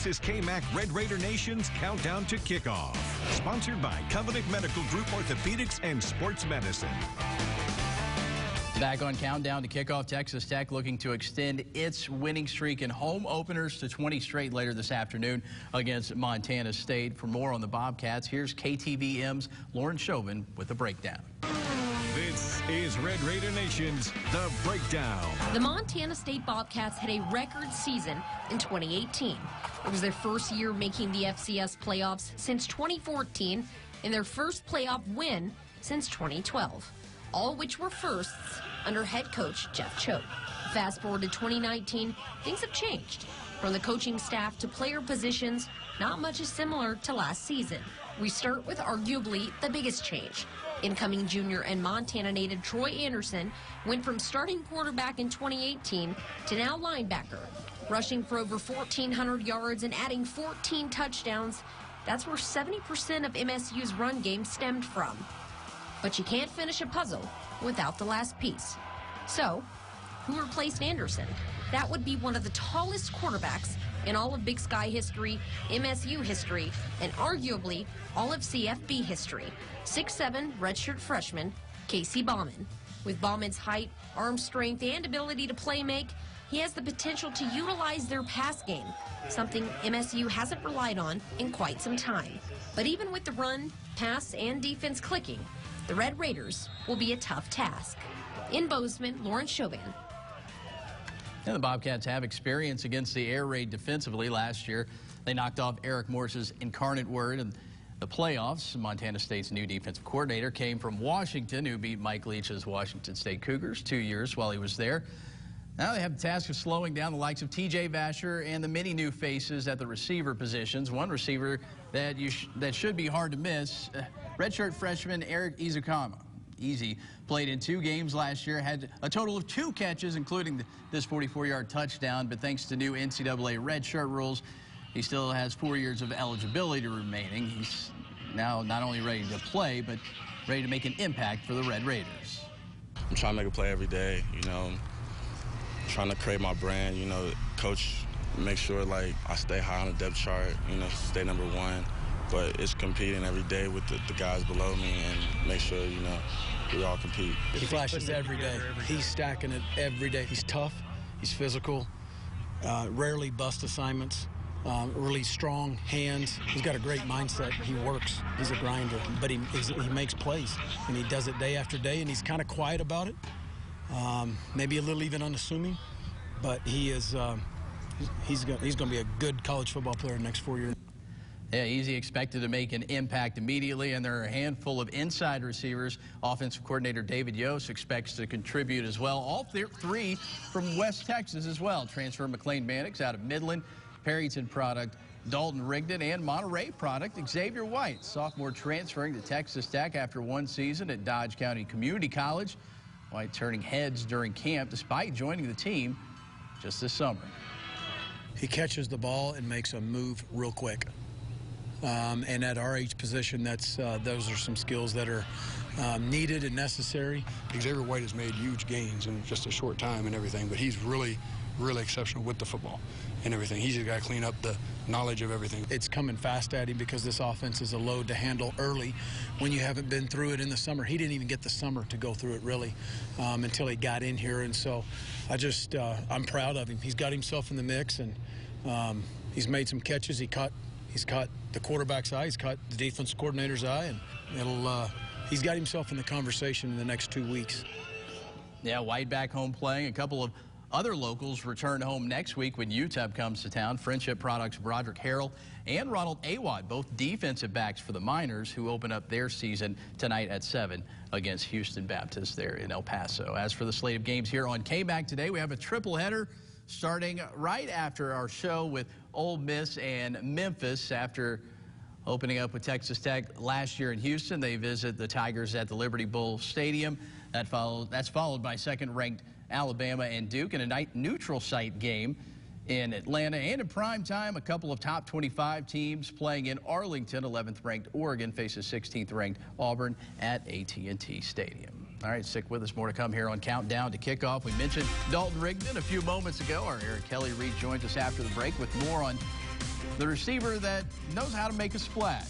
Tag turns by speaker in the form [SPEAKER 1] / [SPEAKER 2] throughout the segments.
[SPEAKER 1] This is KMAC Red Raider Nation's Countdown to Kickoff, sponsored by Covenant Medical Group Orthopedics and Sports Medicine.
[SPEAKER 2] Back on Countdown to Kickoff, Texas Tech looking to extend its winning streak in home openers to 20 straight later this afternoon against Montana State. For more on the Bobcats, here's KTVM's Lauren Chauvin with the breakdown.
[SPEAKER 1] This is Red Raider Nation's The Breakdown.
[SPEAKER 3] The Montana State Bobcats had a record season in 2018. It was their first year making the FCS playoffs since 2014 and their first playoff win since 2012, all which were firsts under head coach Jeff Choate. Fast forward to 2019, things have changed. From the coaching staff to player positions, not much is similar to last season. We start with arguably the biggest change. Incoming junior and Montana native Troy Anderson went from starting quarterback in 2018 to now linebacker, rushing for over 1,400 yards and adding 14 touchdowns. That's where 70% of MSU's run game stemmed from. But you can't finish a puzzle without the last piece. So, who replaced Anderson? That would be one of the tallest quarterbacks in all of Big Sky history, MSU history, and arguably all of CFB history. 6'7", redshirt freshman, Casey Bauman. With Bauman's height, arm strength, and ability to play make, he has the potential to utilize their pass game, something MSU hasn't relied on in quite some time. But even with the run, pass, and defense clicking, the Red Raiders will be a tough task. In Bozeman, Lauren Chauvin.
[SPEAKER 2] And the Bobcats have experience against the air raid defensively. Last year, they knocked off Eric Morse's Incarnate Word in the playoffs. Montana State's new defensive coordinator came from Washington, who beat Mike Leach's Washington State Cougars 2 years while he was there. Now they have the task of slowing down the likes of T.J. Vasher and the many new faces at the receiver positions. One receiver that should be hard to miss, redshirt freshman Eric Izukama. Easy played in 2 games last year, had a total of 2 catches, including this 44-yard touchdown. But thanks to new NCAA redshirt rules, he still has 4 years of eligibility remaining. He's now not only ready to play, but ready to make an impact for the Red Raiders.
[SPEAKER 4] I'm trying to make a play every day, trying to create my brand, coach, make sure like I stay high on the depth chart, stay number 1. But it's competing every day with the guys below me and make sure, we all compete.
[SPEAKER 5] He flashes every day. He's stacking it every day. He's tough. He's physical. Rarely bust assignments. Really strong hands. He's got a great mindset. He works. He's a grinder. But he makes plays, and he does it day after day, and he's kind of quiet about it. Maybe a little even unassuming, but he is he's going to be a good college football player the next 4 years.
[SPEAKER 2] Yeah, Easy expected to make an impact immediately, and there are a handful of inside receivers. Offensive coordinator David Yost expects to contribute as well. All 3 from West Texas as well. Transfer McLean Mannix out of Midland, Perryton product Dalton Rigdon, and Monterey product Xavier White, sophomore transferring to Texas Tech after 1 season at Dodge County Community College. White turning heads during camp despite joining the team just this summer.
[SPEAKER 5] He catches the ball and makes a move real quick. And at our age position, those are some skills that are needed and necessary.
[SPEAKER 6] Xavier White has made huge gains in just a short time and everything, but he's really, really exceptional with the football and everything. He's just got to clean up the knowledge of everything.
[SPEAKER 5] It's coming fast at him because this offense is a load to handle early when you haven't been through it in the summer. He didn't even get the summer to go through it really until he got in here, and so I'm proud of him. He's got himself in the mix, and he's made some catches. He's caught the quarterback's eye, he's caught the defense coordinator's eye, and he's got himself in the conversation in the next 2 weeks.
[SPEAKER 2] Yeah, White back home playing. A couple of other locals return home next week when UTEP comes to town. Friendship Products Broderick Harrell and Ronald Awad, both defensive backs for the Miners, who open up their season tonight at 7 against Houston Baptist there in El Paso. As for the slate of games here on KMAC today, we have a triple header starting right after our show with Ole Miss and Memphis. After opening up with Texas Tech last year in Houston, they visit the Tigers at the Liberty Bowl Stadium. That's followed by second-ranked Alabama and Duke in a night neutral site game in Atlanta. And in prime time, a couple of top 25 teams playing in Arlington. 11th-ranked Oregon faces 16th-ranked Auburn at AT&T Stadium. All right, stick with us. More to come here on Countdown to Kickoff. We mentioned Dalton Rigdon a few moments ago. Our Eric Kelly rejoins us after the break with more on the receiver that knows how to make a splash.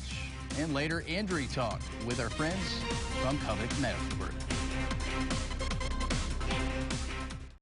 [SPEAKER 2] And later, injury talk with our friends from Covenant Medical Group.